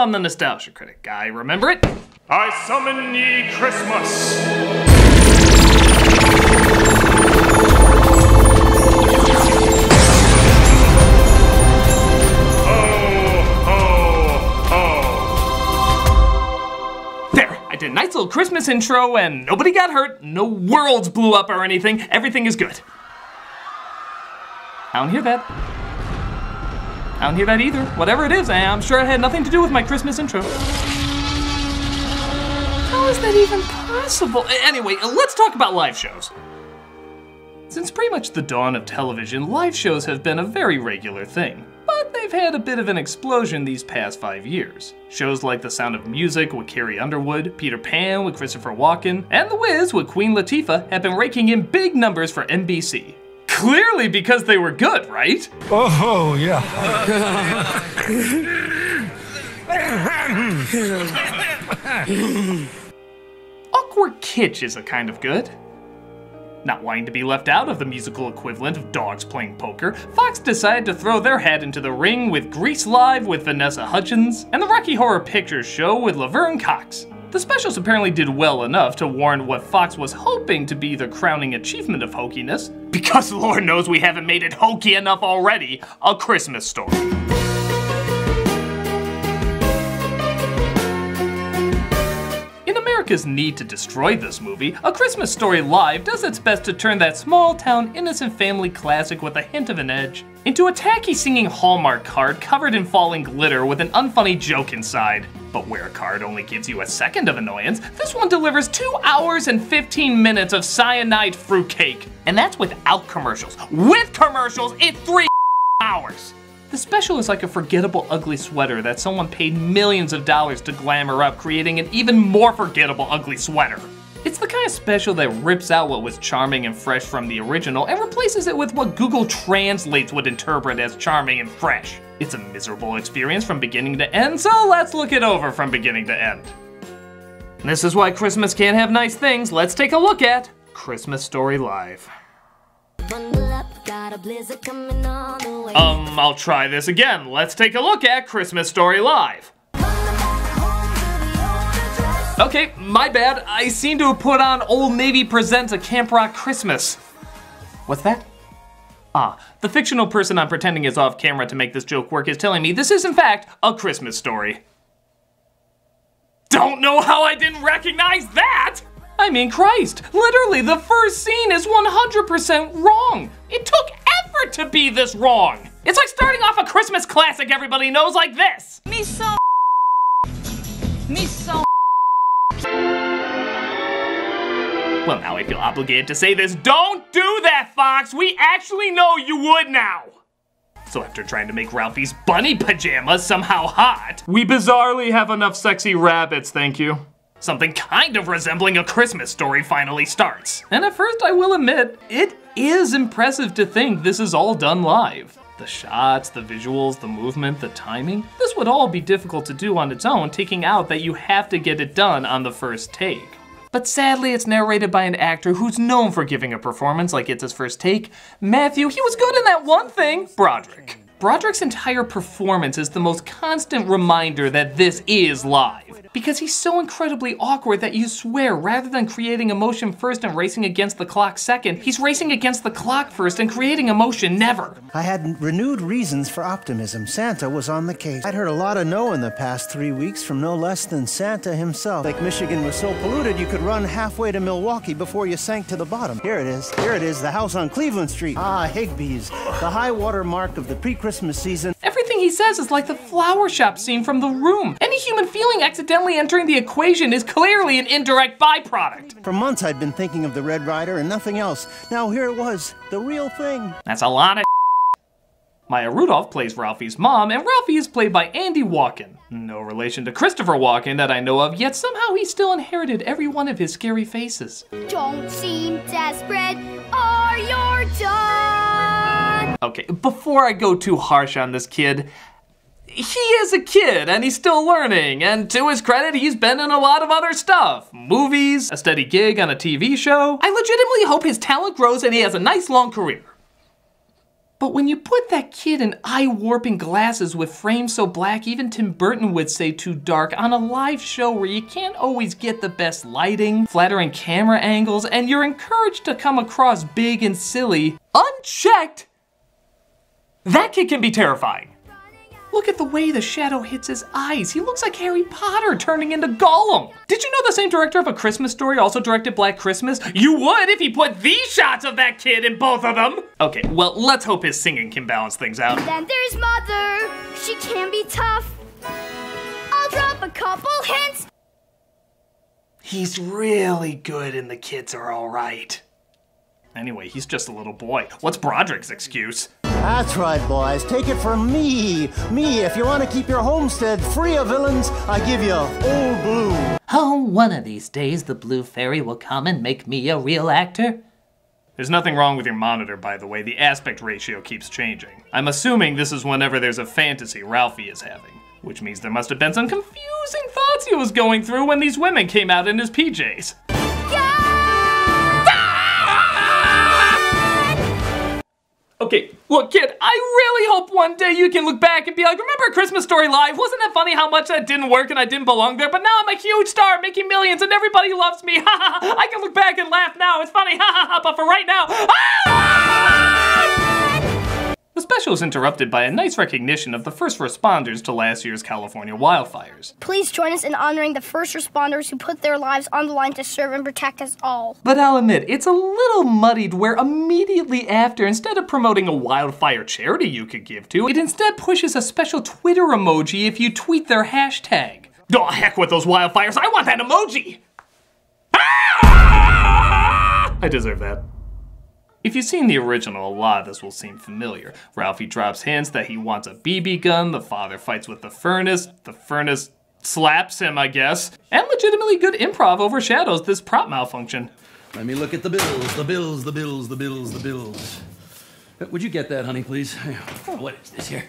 I'm the nostalgia critic guy, remember it? I summon ye Christmas! Did a nice little Christmas intro and nobody got hurt, no worlds blew up or anything, everything is good. I don't hear that. I don't hear that either. Whatever it is, I'm sure it had nothing to do with my Christmas intro. How is that even possible? Anyway, let's talk about live shows. Since pretty much the dawn of television, live shows have been a very regular thing. But they've had a bit of an explosion these past 5 years. Shows like The Sound of Music with Carrie Underwood, Peter Pan with Christopher Walken, and The Wiz with Queen Latifah have been raking in big numbers for NBC. Clearly because they were good, right? Oh, yeah. Awkward kitsch is a kind of good. Not wanting to be left out of the musical equivalent of dogs playing poker, Fox decided to throw their hat into the ring with Grease Live with Vanessa Hudgens and the Rocky Horror Picture Show with Laverne Cox. The specials apparently did well enough to warrant what Fox was hoping to be the crowning achievement of hokiness, because Lord knows we haven't made it hokey enough already, A Christmas Story. America's need to destroy this movie, A Christmas Story Live does its best to turn that small-town, innocent family classic with a hint of an edge into a tacky singing Hallmark card covered in falling glitter with an unfunny joke inside. But where a card only gives you a second of annoyance, this one delivers 2 hours and 15 minutes of cyanide fruitcake. And that's without commercials. With commercials, it's 3 hours. The special is like a forgettable ugly sweater that someone paid millions of dollars to glamour up, creating an even more forgettable ugly sweater. It's the kind of special that rips out what was charming and fresh from the original and replaces it with what Google Translates would interpret as charming and fresh. It's a miserable experience from beginning to end, so let's look it over from beginning to end. This is why Christmas can't have nice things. Let's take a look at Christmas Story Live. I'll try this again. Let's take a look at Christmas Story Live. Okay, my bad. I seem to have put on Old Navy Presents a Camp Rock Christmas. What's that? The fictional person I'm pretending is off camera to make this joke work is telling me this is in fact a Christmas story. Don't know how I didn't recognize that! I mean, Christ, literally the first scene is 100% wrong. It took effort to be this wrong. It's like starting off a Christmas classic everybody knows like this. Me so. Well, now I feel obligated to say this. Don't do that, Fox. We actually know you would now. So after trying to make Ralphie's bunny pajamas somehow hot, we bizarrely have enough sexy rabbits, thank you. Something kind of resembling A Christmas Story finally starts. And at first, I will admit, it is impressive to think this is all done live. The shots, the visuals, the movement, the timing, this would all be difficult to do on its own, taking out that you have to get it done on the first take. But sadly, it's narrated by an actor who's known for giving a performance like it's his first take. Matthew, he was good in that one thing, Broderick. Broderick's entire performance is the most constant reminder that this is live. Because he's so incredibly awkward that you swear rather than creating emotion first and racing against the clock second, he's racing against the clock first and creating emotion never. I had renewed reasons for optimism. Santa was on the case. I'd heard a lot of no in the past 3 weeks from no less than Santa himself. Lake Michigan was so polluted you could run halfway to Milwaukee before you sank to the bottom. Here it is, the house on Cleveland Street. Higbee's, the high water mark of the pre-Christmas season. Everything he says is like the flower shop scene from The Room. Any human feeling accidentally entering the equation is clearly an indirect byproduct. For months I'd been thinking of the Red Rider and nothing else. Now here it was, the real thing. That's a lot of Maya Rudolph plays Ralphie's mom, and Ralphie is played by Andy Walken. No relation to Christopher Walken that I know of, yet somehow he still inherited every one of his scary faces. Don't seem desperate, or you're done. Okay, before I go too harsh on this kid, he is a kid and he's still learning, and to his credit, he's been in a lot of other stuff. Movies, a steady gig on a TV show. I legitimately hope his talent grows and he has a nice long career. But when you put that kid in eye-warping glasses with frames so black even Tim Burton would say too dark on a live show where you can't always get the best lighting, flattering camera angles, and you're encouraged to come across big and silly, unchecked, that kid can be terrifying. Look at the way the shadow hits his eyes. He looks like Harry Potter turning into Gollum. Did you know the same director of A Christmas Story also directed Black Christmas? You would if he put these shots of that kid in both of them. Okay, well, let's hope his singing can balance things out. Then there's Mother. She can be tough. I'll drop a couple hints. He's really good and the kids are all right. Anyway, he's just a little boy. What's Broderick's excuse? That's right, boys. Take it from me. Me, if you want to keep your homestead free of villains, I give you Old Blue. Oh, one of these days the Blue Fairy will come and make me a real actor. There's nothing wrong with your monitor, by the way. The aspect ratio keeps changing. I'm assuming this is whenever there's a fantasy Ralphie is having, which means there must have been some confusing thoughts he was going through when these women came out in his PJs. Okay, look kid, I really hope one day you can look back and be like, remember A Christmas Story Live? Wasn't it funny how much that didn't work and I didn't belong there? But now I'm a huge star making millions and everybody loves me. Ha ha ha. I can look back and laugh now. It's funny. Ha ha ha. But for right now, The special is interrupted by a nice recognition of the first responders to last year's California wildfires. Please join us in honoring the first responders who put their lives on the line to serve and protect us all. But I'll admit, it's a little muddied where immediately after, instead of promoting a wildfire charity you could give to, it instead pushes a special Twitter emoji if you tweet their hashtag. Oh, heck with those wildfires, I want that emoji! Ah! I deserve that. If you've seen the original, a lot of this will seem familiar. Ralphie drops hints that he wants a BB gun, the father fights with the furnace slaps him, I guess, and legitimately good improv overshadows this prop malfunction. Let me look at the bills, the bills, the bills, the bills, the bills. Would you get that, honey, please? What is this here?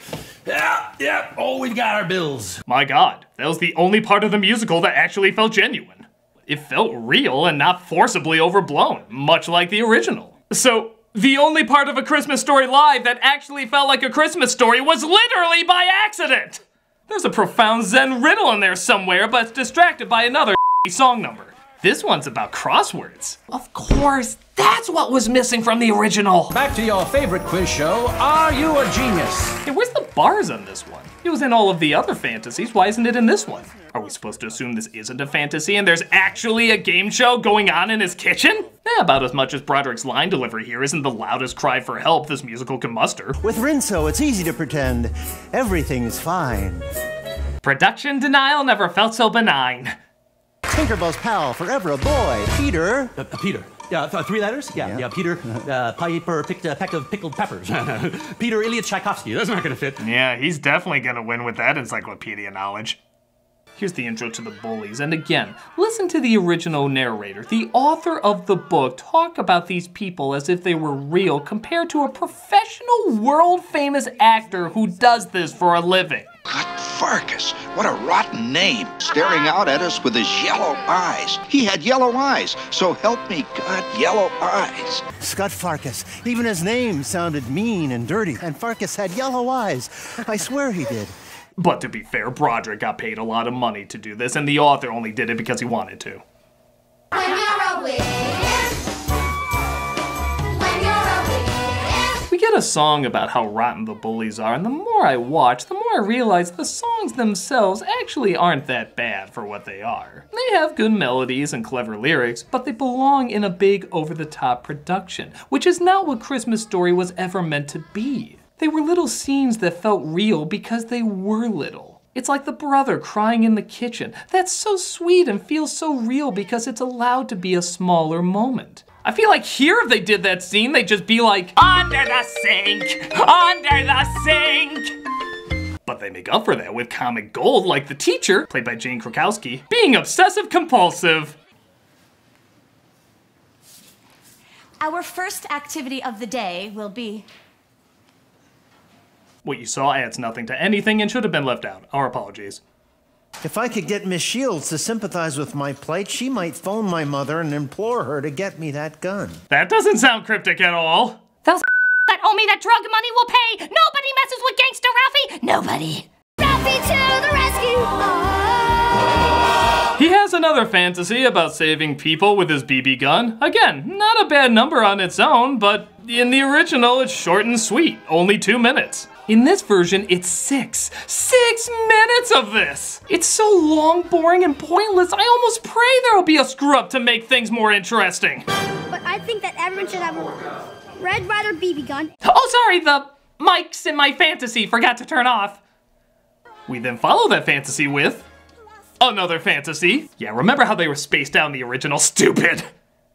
Yeah, oh, we've got our bills. My God, that was the only part of the musical that actually felt genuine. It felt real and not forcibly overblown, much like the original. So, the only part of A Christmas Story Live that actually felt like a Christmas story was literally by accident! There's a profound Zen riddle in there somewhere, but it's distracted by another song number. This one's about crosswords. Of course, that's what was missing from the original. Back to your favorite quiz show, Are You a Genius? Hey, where's the bars on this one? It was in all of the other fantasies, why isn't it in this one? Are we supposed to assume this isn't a fantasy and there's actually a game show going on in his kitchen? About as much as Broderick's line delivery here isn't the loudest cry for help this musical can muster. With Rinso, it's easy to pretend everything's fine. Production denial never felt so benign. Tinkerbell's pal, forever a boy, Peter. Peter. Yeah, 3 letters? Yeah, Peter, Piper picked a peck of pickled peppers. Peter Ilyich Tchaikovsky, that's not gonna fit. Yeah, he's definitely gonna win with that encyclopedia knowledge. Here's the intro to the bullies, and again, listen to the original narrator, the author of the book, talk about these people as if they were real compared to a professional world-famous actor who does this for a living. Farkas, what a rotten name, staring out at us with his yellow eyes. He had yellow eyes, so help me God, yellow eyes. Scott Farkas. Even his name sounded mean and dirty, and Farkas had yellow eyes. I swear he did. But to be fair, Broderick got paid a lot of money to do this, and the author only did it because he wanted to. When you're a witch, when you're a witch. We get a song about how rotten the bullies are, and the more I watch, the more I realize the songs themselves actually aren't that bad for what they are. They have good melodies and clever lyrics, but they belong in a big over-the-top production, which is not what Christmas Story was ever meant to be. They were little scenes that felt real because they were little. It's like the brother crying in the kitchen. That's so sweet and feels so real because it's allowed to be a smaller moment. I feel like here if they did that scene, they'd just be like, under the sink, under the sink. But they make up for that with comic gold like the teacher, played by Jane Krakowski, being obsessive compulsive. Our first activity of the day will be... What you saw adds nothing to anything and should have been left out. Our apologies. If I could get Miss Shields to sympathize with my plight, she might phone my mother and implore her to get me that gun. That doesn't sound cryptic at all. Those that owe me that drug money will pay. Nobody messes with Gangsta Ralphie. Nobody. Ralphie to the rescue! Oh. He has another fantasy about saving people with his BB gun. Again, not a bad number on its own, but in the original it's short and sweet, only 2 minutes. In this version, it's 6. 6 minutes of this! It's so long, boring, and pointless, I almost pray there'll be a screw-up to make things more interesting. But I think that everyone should have a Red Ryder BB gun. Oh, sorry, the mics in my fantasy forgot to turn off. We then follow that fantasy with another fantasy. Yeah, remember how they were spaced out in the original? Stupid!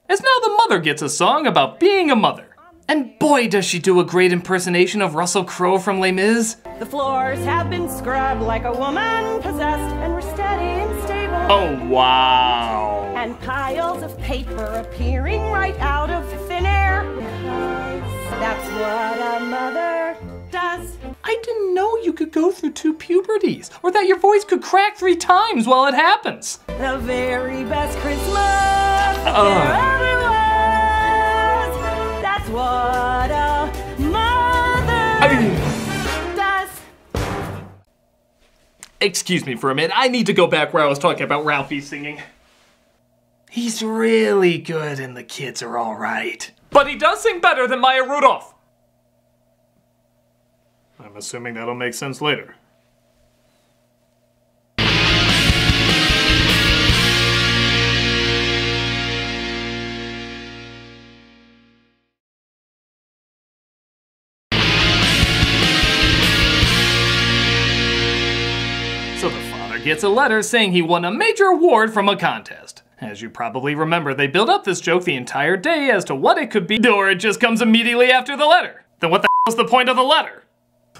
As now the mother gets a song about being a mother. And boy, does she do a great impersonation of Russell Crowe from Les Mis. The floors have been scrubbed like a woman possessed, and we're steady and stable. Oh, wow. And piles of paper appearing right out of thin air. Because that's what a mother does. I didn't know you could go through 2 puberties, or that your voice could crack 3 times while it happens. The very best Christmas there ever was. That's what a mother does. Excuse me for a minute, I need to go back where I was talking about Ralphie singing. He's really good and the kids are alright. But he does sing better than Maya Rudolph. I'm assuming that'll make sense later. So the father gets a letter saying he won a major award from a contest. As you probably remember, they build up this joke the entire day as to what it could be, or it just comes immediately after the letter. Then what the hell is the point of the letter?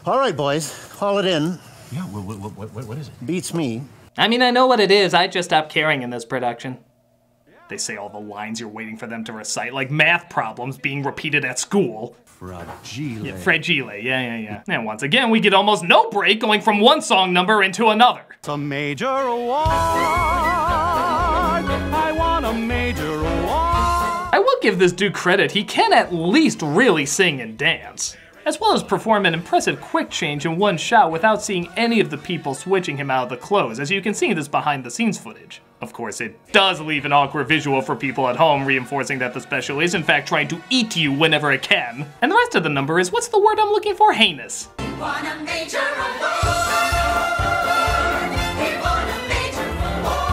All right, boys, call it in. Yeah, what is it? Beats me. I mean, I know what it is. I just stopped caring in this production. They say all the lines you're waiting for them to recite, like math problems being repeated at school. Fragile. Yeah, fragile, yeah. And once again, we get almost no break going from one song number into another. It's a major award. I want a major award. I will give this dude credit. He can at least really sing and dance, as well as perform an impressive quick change in one shot without seeing any of the people switching him out of the clothes, as you can see in this behind the scenes footage. Of course, it does leave an awkward visual for people at home, reinforcing that the special is in fact trying to eat you whenever it can. And the rest of the number is, what's the word I'm looking for? Heinous. We won a major award. We won a major award.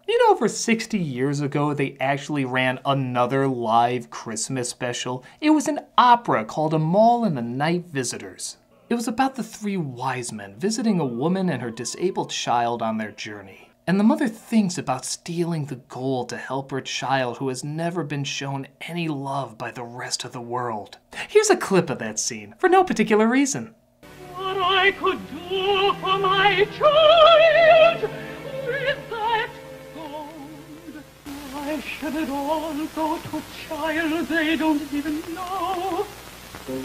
You know, over 60 years ago, they actually ran another live Christmas special. It was an opera called A Mall and the Night Visitors. It was about the 3 wise men visiting a woman and her disabled child on their journey. And the mother thinks about stealing the gold to help her child who has never been shown any love by the rest of the world. Here's a clip of that scene, for no particular reason. What I could do for my child with that gold. Why should it all go to a child they don't even know? Oh,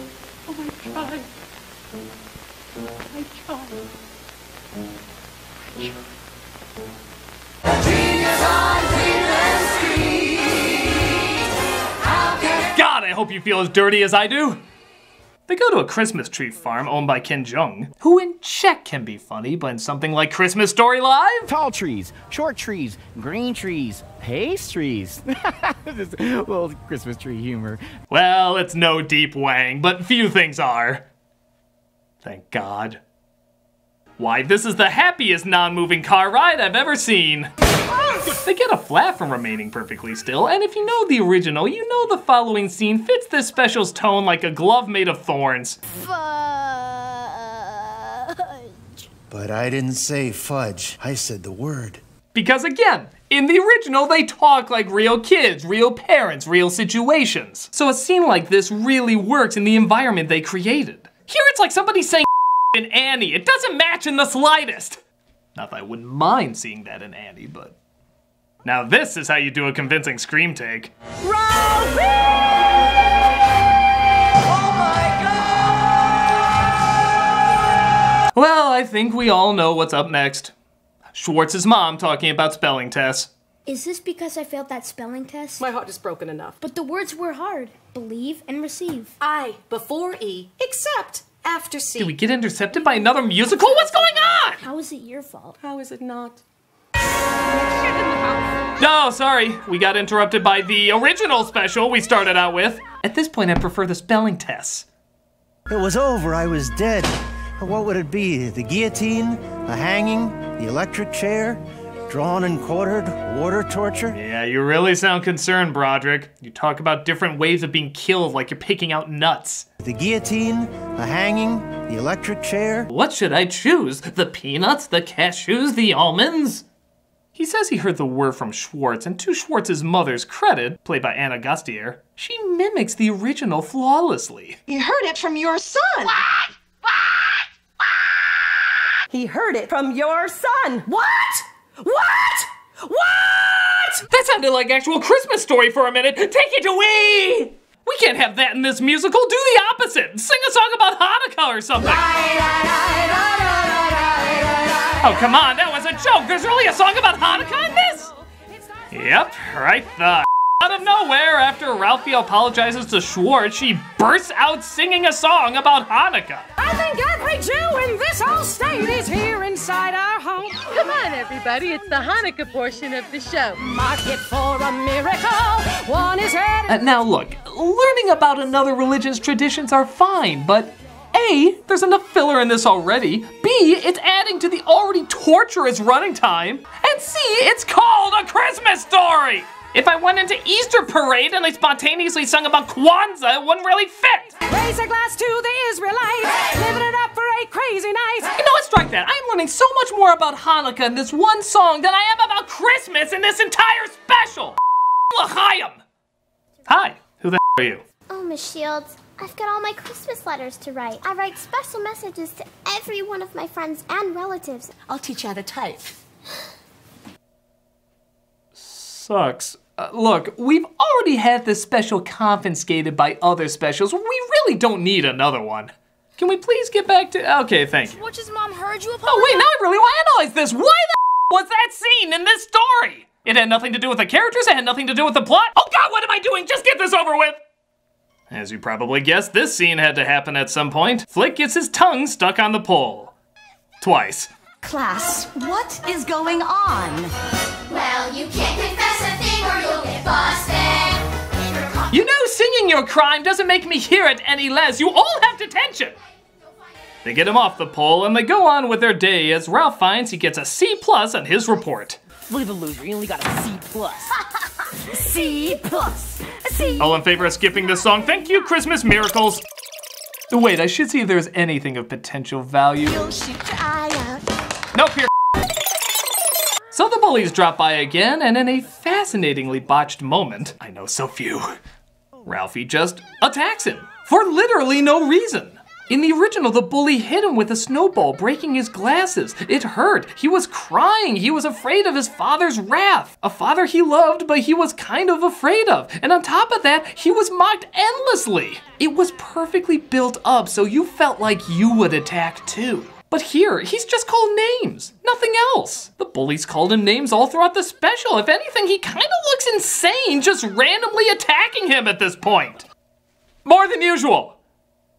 my child. My child. God, I hope you feel as dirty as I do. They go to a Christmas tree farm owned by Ken Jeong, who in check can be funny, but in something like Christmas Story Live? Tall trees, short trees, green trees, pastries. Just a little Christmas tree humor. Well, it's no deep Wang, but few things are. Thank God. Why, this is the happiest non-moving car ride I've ever seen. They get a flat from remaining perfectly still, and if you know the original, you know the following scene fits this special's tone like a glove made of thorns. Fudge. But I didn't say fudge. I said the word. Because again, in the original, they talk like real kids, real parents, real situations. So a scene like this really works in the environment they created. Here it's like somebody saying in Annie. It doesn't match in the slightest. Not that I wouldn't mind seeing that in Annie, but... Now this is how you do a convincing scream take. Ralphie! Oh my God! Well, I think we all know what's up next. Schwartz's mom talking about spelling tests. Is this because I failed that spelling test? My heart is broken enough. But the words were hard. Believe and receive. I before E, except after C. Did we get intercepted by another musical? What's going on? How is it your fault? How is it not? No, sorry. We got interrupted by the original special we started out with. At this point, I prefer the spelling tests. It was over. I was dead. What would it be? The guillotine? The hanging? The electric chair? Drawn and quartered? Water torture? Yeah, you really sound concerned, Broderick. You talk about different ways of being killed like you're picking out nuts. The guillotine? The hanging? The electric chair? What should I choose? The peanuts? The cashews? The almonds? He says he heard the word from Schwartz, and to Schwartz's mother's credit, played by Anna Gastier, she mimics the original flawlessly. He heard it from your son. He heard it from your son. What? What? That sounded like actual Christmas Story for a minute. Take it away! We can't have that in this musical. Do the opposite. Sing a song about Hanukkah or something. Oh, come on, that was a joke. There's really a song about Hanukkah in this? Yep, right the out of nowhere, after Ralphie apologizes to Schwartz, she bursts out singing a song about Hanukkah. I think every Jew in this whole state is here inside our home. Come on, everybody, it's the Hanukkah portion of the show. Mark it for a miracle. One is ready. Now look, learning about another religion's traditions are fine, but A, there's enough filler in this already. B, it's adding to the already torturous running time. And C, it's called A Christmas Story. If I went into Easter parade and they spontaneously sung about Kwanzaa, it wouldn't really fit. Raise a glass to the Israelites, living it up for 8 crazy nights. You know what, strike that. I'm learning so much more about Hanukkah in this one song than I am about Christmas in this entire special. L'chaim. Hi, who the are you? Oh, Miss Shields, I've got all my Christmas letters to write. I write special messages to every one of my friends and relatives. I'll teach you how to type. Sucks. Look, we've already had this special confiscated by other specials. We really don't need another one. Can we please get back to... Okay, thank you. Schwartz's mom heard you apologize? Oh, wait, now I really want to analyze this. Why the was that scene in this story? It had nothing to do with the characters. It had nothing to do with the plot. Oh, God, what am I doing? Just get this over with. As you probably guessed, this scene had to happen at some point. Flick gets his tongue stuck on the pole. Twice. Class, what is going on? Well, you can't confess a thing or you'll get busted. You know, singing your crime doesn't make me hear it any less. You all have detention. They get him off the pole and they go on with their day as Ralph finds he gets a C+ on his report. Look at the loser, he only got a C+. C+. C. All in favor of skipping this song? Thank you, Christmas Miracles. Wait, I should see if there's anything of potential value. You'll shoot your eye out. Nope, here. So the bullies drop by again, and in a fascinatingly botched moment, I know so few, Ralphie just attacks him for literally no reason. In the original, the bully hit him with a snowball, breaking his glasses. It hurt. He was crying. He was afraid of his father's wrath. A father he loved, but he was kind of afraid of. And on top of that, he was mocked endlessly. It was perfectly built up, so you felt like you would attack too. But here, he's just called names, nothing else. The bullies called him names all throughout the special. If anything, he kind of looks insane just randomly attacking him at this point. More than usual.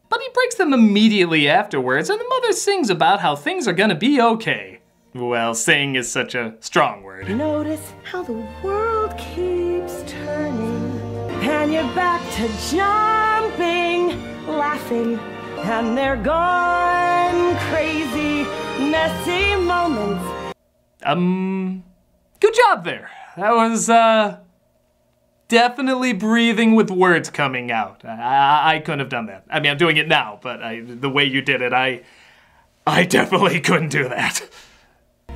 But he breaks them immediately afterwards, and the mother sings about how things are gonna be okay. Well, sing is such a strong word. Notice how the world keeps turning, and you're back to jumping, laughing, and they're gone crazy, messy moments. Good job there. That was, definitely breathing with words coming out. I couldn't have done that. I mean, I'm doing it now, but the way you did it, I definitely couldn't do that.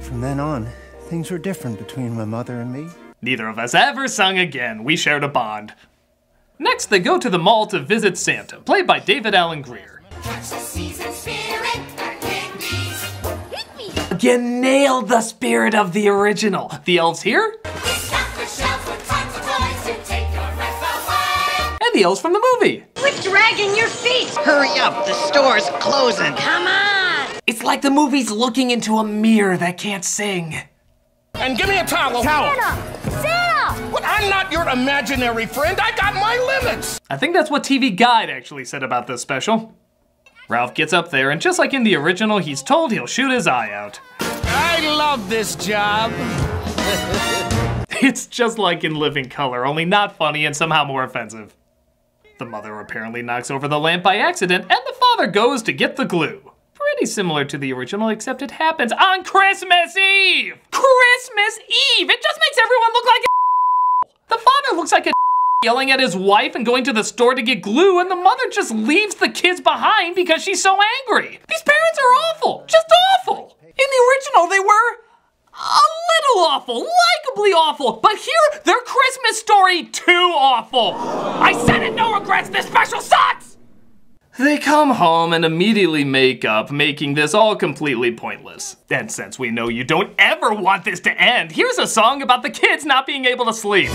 From then on, things were different between my mother and me. Neither of us ever sung again. We shared a bond. Next, they go to the mall to visit Santa, played by David Alan Grier. Again, nailed the spirit of the original. The elves here? And the elves from the movie. Quit dragging your feet! Hurry up, the store's closing. Come on! It's like the movie's looking into a mirror that can't sing. And give me a towel. Santa! What? I'm not your imaginary friend. I got my limits. I think that's what TV Guide actually said about this special. Ralph gets up there, and just like in the original, he's told he'll shoot his eye out. I love this job. It's just like in Living Color, only not funny and somehow more offensive. The mother apparently knocks over the lamp by accident, and the father goes to get the glue. Pretty similar to the original, except it happens on Christmas Eve! Christmas Eve! It just makes everyone look like a The father looks like a yelling at his wife and going to the store to get glue, and the mother just leaves the kids behind because she's so angry. These parents are awful, just awful. In the original, they were a little awful, likably awful, but here, they're Christmas Story too awful. I said it, no regrets, this special sucks! They come home and immediately make up, making this all completely pointless. And since we know you don't ever want this to end, here's a song about the kids not being able to sleep.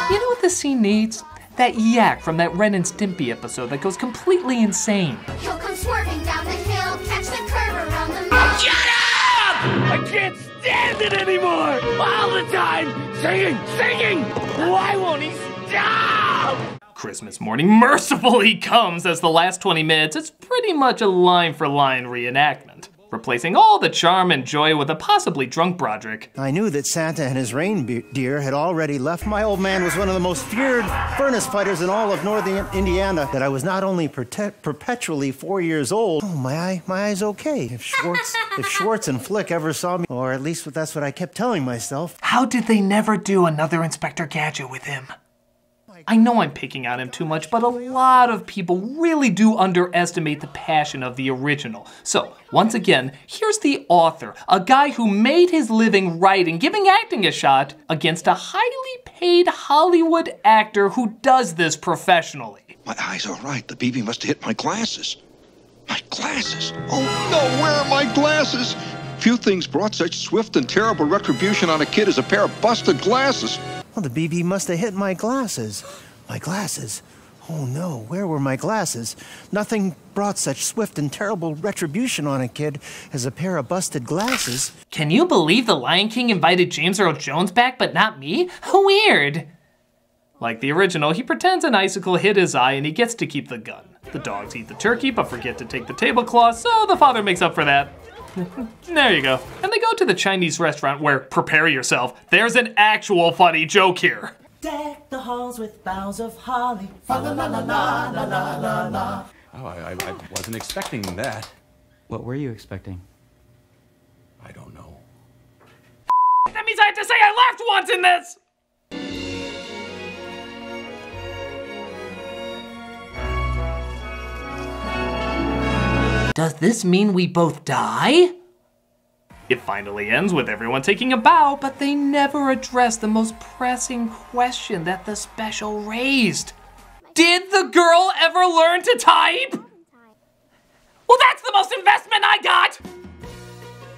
You know what this scene needs? That yak from that Ren and Stimpy episode that goes completely insane. He'll come swerving down the hill, catch the curve around the middle. Shut up! I can't stand it anymore! All the time! Singing! Why won't he stop? Christmas morning mercifully comes as the last 20 minutes. It's pretty much a line-for-line reenactment, replacing all the charm and joy with a possibly drunk Broderick. I knew that Santa and his reindeer had already left. My old man was one of the most feared furnace fighters in all of northern Indiana. That I was not only perpetually 4 years old. Oh, my eye's okay. If Schwartz and Flick ever saw me, or at least that's what I kept telling myself. How did they never do another Inspector Gadget with him? I know I'm picking on him too much, but a lot of people really do underestimate the passion of the original. So, once again, here's the author, a guy who made his living writing, giving acting a shot, against a highly paid Hollywood actor who does this professionally. My eye's all right. The BB must have hit my glasses. My glasses? Oh no, where are my glasses? Few things brought such swift and terrible retribution on a kid as a pair of busted glasses. Well, the BB must have hit my glasses. My glasses? Oh no, where were my glasses? Nothing brought such swift and terrible retribution on a kid as a pair of busted glasses. Can you believe the Lion King invited James Earl Jones back, but not me? Weird. Like the original, he pretends an icicle hit his eye and he gets to keep the gun. The dogs eat the turkey but forget to take the tablecloth, so the father makes up for that. There you go. And they go to the Chinese restaurant where, prepare yourself, there's an actual funny joke here. Deck the halls with boughs of holly. Fa la la la la la la la la. Oh, I wasn't expecting that. What were you expecting? I don't know. That means I have to say I laughed once in this! Does this mean we both die? It finally ends with everyone taking a bow, but they never address the most pressing question that the special raised. Did the girl ever learn to type? Well, that's the most investment I got!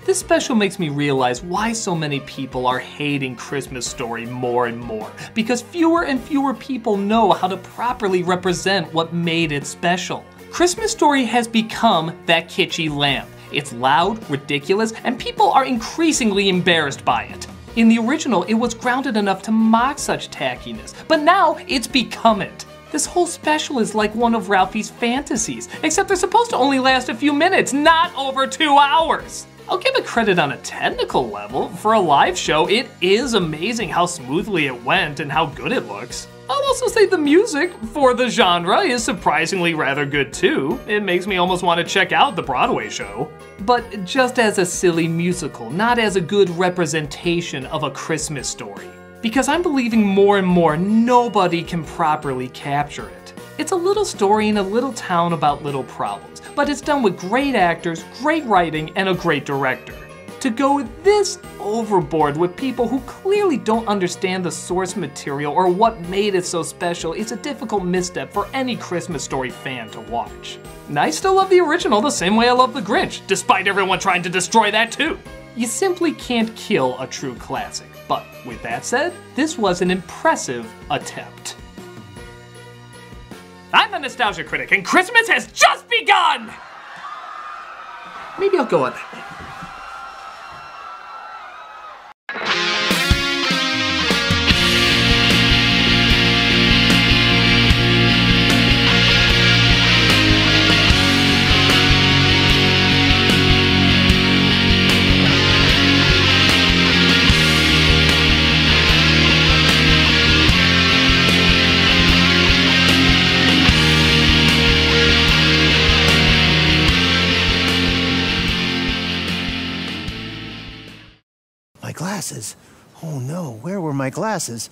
This special makes me realize why so many people are hating Christmas Story more and more, because fewer and fewer people know how to properly represent what made it special. Christmas Story has become that kitschy lamp. It's loud, ridiculous, and people are increasingly embarrassed by it. In the original, it was grounded enough to mock such tackiness, but now it's become it. This whole special is like one of Ralphie's fantasies, except they're supposed to only last a few minutes, not over 2 hours. I'll give it credit on a technical level. For a live show, it is amazing how smoothly it went and how good it looks. I'll also say the music for the genre is surprisingly rather good too. It makes me almost want to check out the Broadway show. But just as a silly musical, not as a good representation of a Christmas Story. Because I'm believing more and more nobody can properly capture it. It's a little story in a little town about little problems, but it's done with great actors, great writing, and a great director. To go this overboard with people who clearly don't understand the source material or what made it so special is a difficult misstep for any Christmas Story fan to watch. And I still love the original the same way I love The Grinch, despite everyone trying to destroy that too. You simply can't kill a true classic. But with that said, this was an impressive attempt. I'm the Nostalgia Critic, and Christmas has just begun! Maybe I'll go on that then. My glasses. Oh no, where were my glasses?